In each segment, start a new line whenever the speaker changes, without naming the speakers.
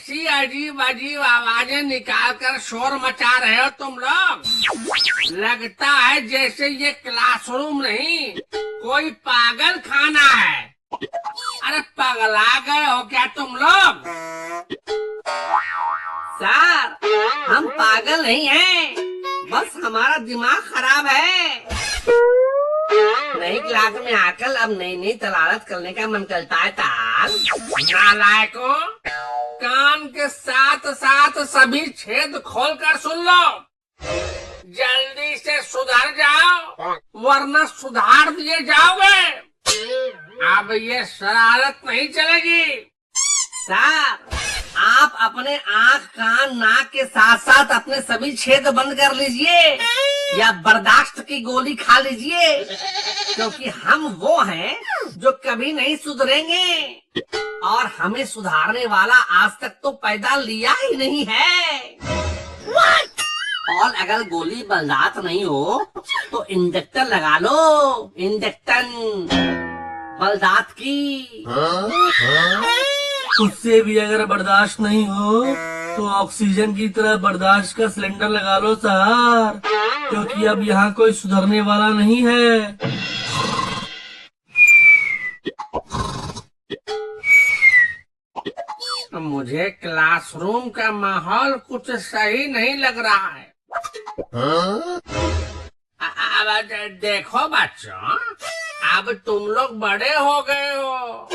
ऐसी अजीब अजीब आवाजें निकाल कर शोर मचा रहे हो तुम लोग। लगता है जैसे ये क्लासरूम नहीं कोई पागल खाना है। अरे पगला गए हो क्या तुम लोग?
सर, हम पागल नहीं हैं, बस हमारा दिमाग खराब है। नई क्लास में आकर अब नई नई तलारत करने का मन करता है ताल।
नालायकों, कान के साथ साथ सभी छेद खोल कर सुन लो। जल्दी से सुधर जाओ वरना सुधार दिए जाओगे। अब ये शरारत नहीं चलेगी।
सर, आप अपने आँख कान नाक के साथ साथ अपने सभी छेद बंद कर लीजिए या बर्दाश्त की गोली खा लीजिए, क्योंकि हम वो हैं जो कभी नहीं सुधरेंगे और हमें सुधारने वाला आज तक तो पैदा लिया ही नहीं है। और अगर गोली बर्दाश्त नहीं हो तो इंजेक्टर लगा लो, इंजेक्शन बर्दाश्त की।
उससे भी अगर बर्दाश्त नहीं हो तो ऑक्सीजन की तरह बर्दाश्त का सिलेंडर लगा लो सर, क्योंकि अब यहाँ कोई सुधरने वाला नहीं है।
मुझे क्लासरूम का माहौल कुछ सही नहीं लग रहा है। अब देखो बच्चों, अब तुम लोग बड़े हो गए हो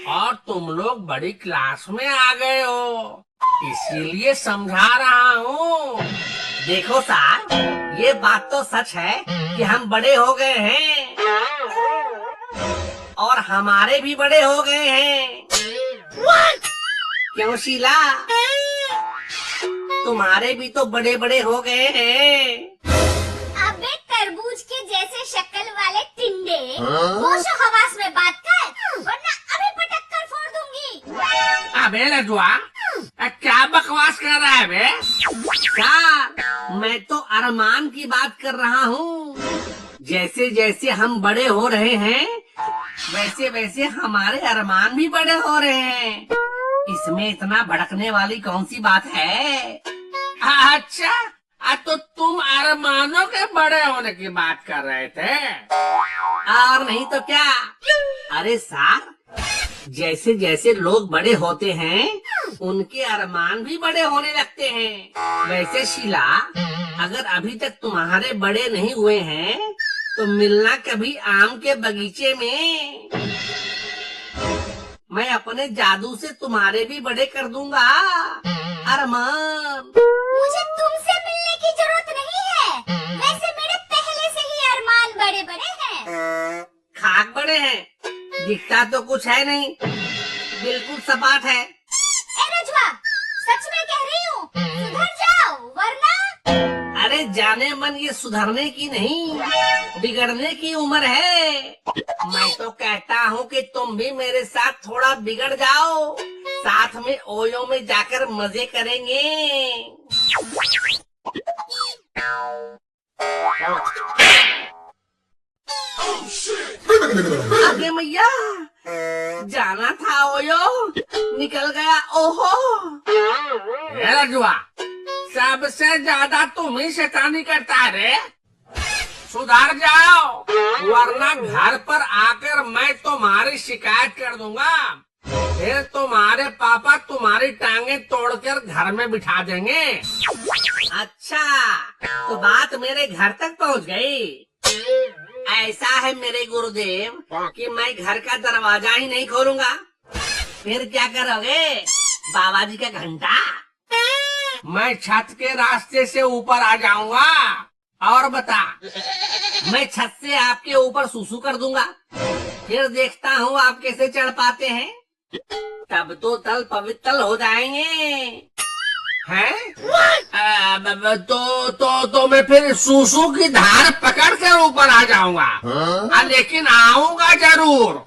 और तुम लोग बड़ी क्लास में आ गए हो, इसीलिए समझा रहा हूँ।
देखो सर, ये बात तो सच है कि हम बड़े हो गए हैं और हमारे भी बड़े हो गए हैं। क्यों शीला, तुम्हारे भी तो बड़े बड़े हो गए हैं।
अबे तरबूज के जैसे शक्ल वाले टिंडे, होशो हवास में बात कर वरना अभी पटक कर फोड़ दूंगी।
अबे लजुआ, क्या बकवास कर रहा है बे?
सर, मैं तो अरमान की बात कर रहा हूँ। जैसे जैसे हम बड़े हो रहे हैं वैसे वैसे हमारे अरमान भी बड़े हो रहे हैं। इसमें इतना भड़कने वाली कौन सी बात है?
अच्छा, तो तुम अरमानों के बड़े होने की बात कर रहे थे?
और नहीं तो क्या। अरे सर, जैसे जैसे लोग बड़े होते हैं उनके अरमान भी बड़े होने लगते हैं। वैसे शीला, अगर अभी तक तुम्हारे बड़े नहीं हुए हैं तो मिलना कभी आम के बगीचे में। मैं अपने जादू से तुम्हारे भी बड़े कर दूंगा अरमान।
मुझे तुमसे मिलने की जरूरत नहीं है, वैसे मेरे पहले से ही अरमान बड़े बड़े हैं।
खाक बड़े हैं, दिखता तो कुछ है नहीं, बिल्कुल सपाट है।
ए रजुआ, सच में कह रही हूँ, सुधर जाओ वरना।
अरे जाने मन, ये सुधरने की नहीं बिगड़ने की उम्र है। मैं तो कहता हूँ कि तुम भी मेरे साथ थोड़ा बिगड़ जाओ, साथ में ओयो में जाकर मजे करेंगे। अरे मैया, जाना था ओयो, निकल गया। ओहो
रजुआ, सबसे ज्यादा तुम ही शैतानी करता है रे। सुधर जाओ वरना घर पर आकर मैं तुम्हारी शिकायत कर दूंगा। फिर तुम्हारे पापा तुम्हारी टांगे तोड़कर घर में बिठा देंगे।
अच्छा, तो बात मेरे घर तक पहुंच गई। ऐसा है मेरे गुरुदेव कि मैं घर का दरवाजा ही नहीं खोलूंगा। फिर क्या करोगे, बाबा जी का घंटा?
मैं छत के रास्ते से ऊपर आ जाऊंगा। और बता,
मैं छत से आपके ऊपर सुसु कर दूंगा, फिर देखता हूँ आप कैसे चढ़ पाते हैं। तब तो तल पवित्र हो जाएंगे।
हैं? तो मैं फिर सूसू की धार पकड़ कर ऊपर आ जाऊंगा। लेकिन आऊंगा जरूर।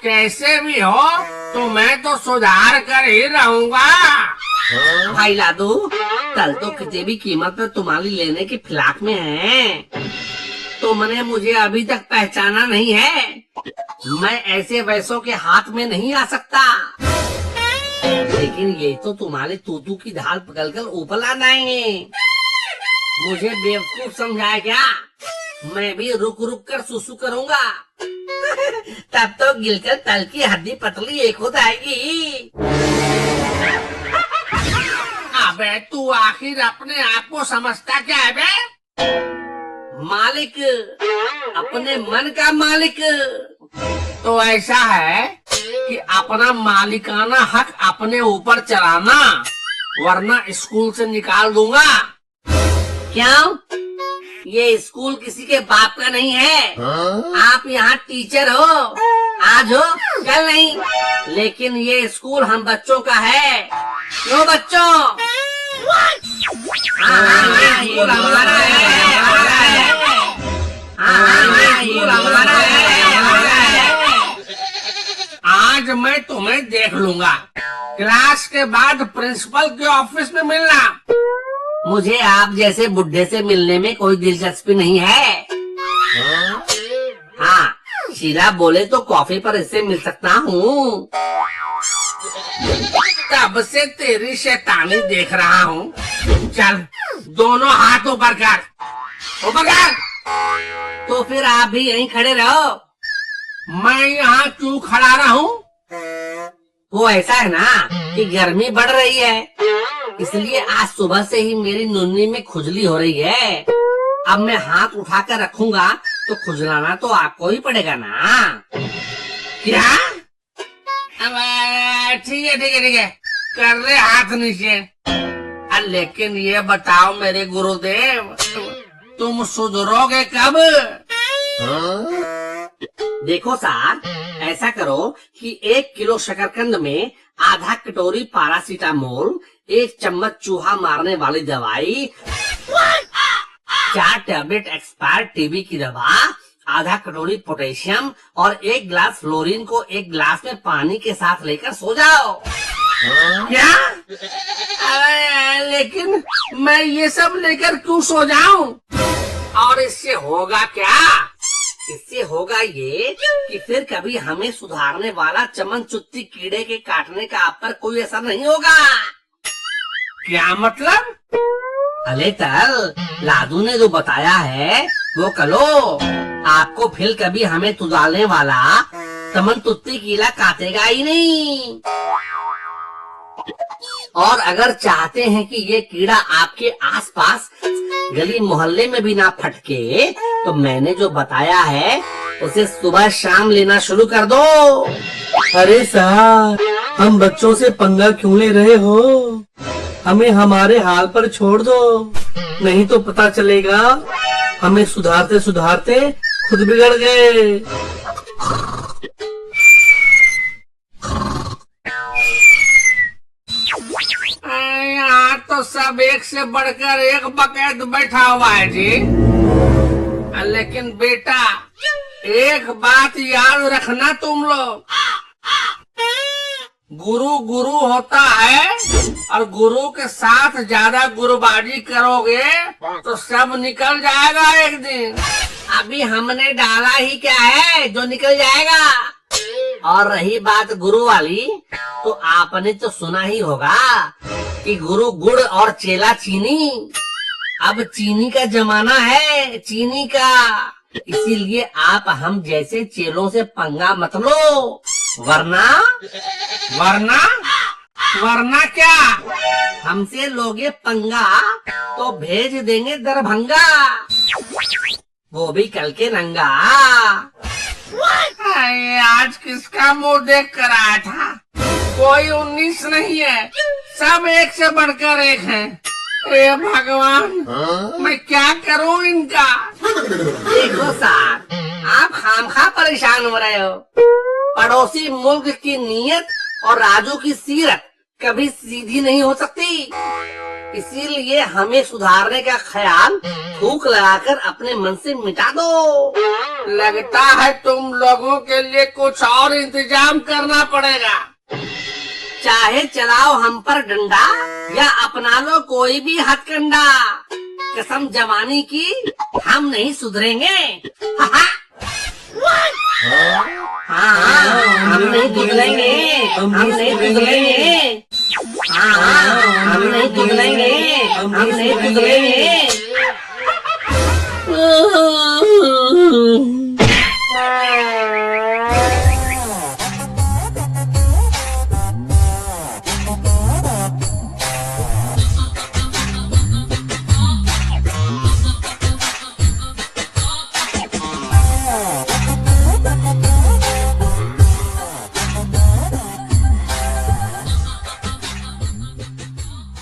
कैसे भी हो तो मैं तो सुधार कर ही रहूंगा।
भाई लादू, कल तो किसी भी कीमत पर तुम्हारी लेने की फिलाक में है। तुमने मुझे अभी तक पहचाना नहीं है। मैं ऐसे वैसों के हाथ में नहीं आ सकता। लेकिन ये तो तुम्हारे तूतू की ढाल पकड़कर ऊपर ला जाएंगे। मुझे बेवकूफ समझाया क्या? मैं भी रुक रुक कर सुसु करूंगा। तब तो गिलकर तल की हड्डी पतली एक हो जाएगी।
अबे तू आखिर अपने आप को समझता क्या है बे?
मालिक, अपने मन का मालिक।
तो ऐसा है कि अपना मालिकाना हक अपने ऊपर चलाना, वरना स्कूल से निकाल दूंगा।
क्यों? ये स्कूल किसी के बाप का नहीं है। आप यहाँ टीचर हो, आज हो कल नहीं, लेकिन ये स्कूल हम बच्चों का है। क्यों बच्चों? हाँ, ये स्कूल हमारा है। हाँ, ये स्कूल हमारा है।
आज मैं तुम्हें देख लूंगा। क्लास के बाद प्रिंसिपल के ऑफिस में मिलना।
मुझे आप जैसे बुढ़े से मिलने में कोई दिलचस्पी नहीं है। हाँ, शीला बोले तो कॉफी पर इससे मिल सकता हूँ।
तब से तेरी शैतानी देख रहा हूँ। चल दोनों हाथ ऊपर कर, ऊपर कर।
तो फिर आप भी यहीं खड़े रहो।
मैं यहाँ क्यों खड़ा रहूं?
वो ऐसा है ना कि गर्मी बढ़ रही है, इसलिए आज सुबह से ही मेरी नुन्नी में खुजली हो रही है। अब मैं हाथ उठाकर रखूंगा तो खुजलाना तो आपको ही पड़ेगा ना।
क्या? ठीक है ठीक है ठीक है, कर ले हाथ नीचे। लेकिन ये बताओ मेरे गुरुदेव, तुम सुधरोगे कब?
देखो सार, ऐसा करो कि 1 किलो शकरकंद में आधा कटोरी पारासीटामोल, 1 चम्मच चूहा मारने वाली दवाई, 4 टैबलेट एक्सपायर टीबी की दवा, आधा कटोरी पोटेशियम और 1 गिलास फ्लोरीन को 1 गिलास में पानी के साथ लेकर सो जाओ।
क्या? लेकिन मैं ये सब लेकर क्यों सो जाऊं?
और इससे होगा क्या? इससे होगा ये कि फिर कभी हमें सुधारने वाला चमन चुत्ती कीड़े के काटने का आप पर कोई असर नहीं होगा।
क्या मतलब?
अले तल, लादू ने जो बताया है वो कलो। आपको फिर कभी हमें तुदालने वाला चमन तुत्ती कीड़ा काटेगा ही नहीं। और अगर चाहते हैं कि ये कीड़ा आपके आसपास गली मोहल्ले में भी ना फटके, तो मैंने जो बताया है उसे सुबह शाम लेना शुरू कर दो।
अरे साहब, हम बच्चों से पंगा क्यों ले रहे हो? हमें हमारे हाल पर छोड़ दो, नहीं तो पता चलेगा हमें सुधारते सुधारते खुद बिगड़ गए।
यहाँ तो सब एक से बढ़कर एक बकैत बैठा हुआ है जी। लेकिन बेटा, एक बात याद रखना तुम लोग, गुरु गुरु होता है, और गुरु के साथ ज्यादा गुरुबाजी करोगे तो सब निकल जाएगा एक दिन।
अभी हमने डाला ही क्या है जो निकल जाएगा। और रही बात गुरु वाली, तो आपने तो सुना ही होगा कि गुरु गुड़ और चेला चीनी। अब चीनी का जमाना है, चीनी का। इसीलिए आप हम जैसे चेलों से पंगा मत लो, वरना
वरना वरना क्या?
हमसे लोगे पंगा तो भेज देंगे दरभंगा, वो भी कल के नंगा।
आज किसका मुंह देख कर आया था? कोई 19 नहीं है, सब एक से बढ़कर एक हैं। हे भगवान, मैं क्या करूं इनका?
देखो साहब, आप खामखा परेशान हो रहे हो। पड़ोसी मुल्क की नीयत और राजू की सीरत कभी सीधी नहीं हो सकती। इसीलिए हमें सुधारने का ख्याल थूक लगाकर अपने मन से मिटा दो।
लगता है तुम लोगों के लिए कुछ और इंतजाम करना पड़ेगा।
चाहे चलाओ हम पर डंडा या अपना लो कोई भी हथकंडा, कसम जवानी की हम नहीं सुधरेंगे। हाँ, हम नहीं सुधरेंगे, हम नहीं सुधरेंगे। नहीं सुधरेंगे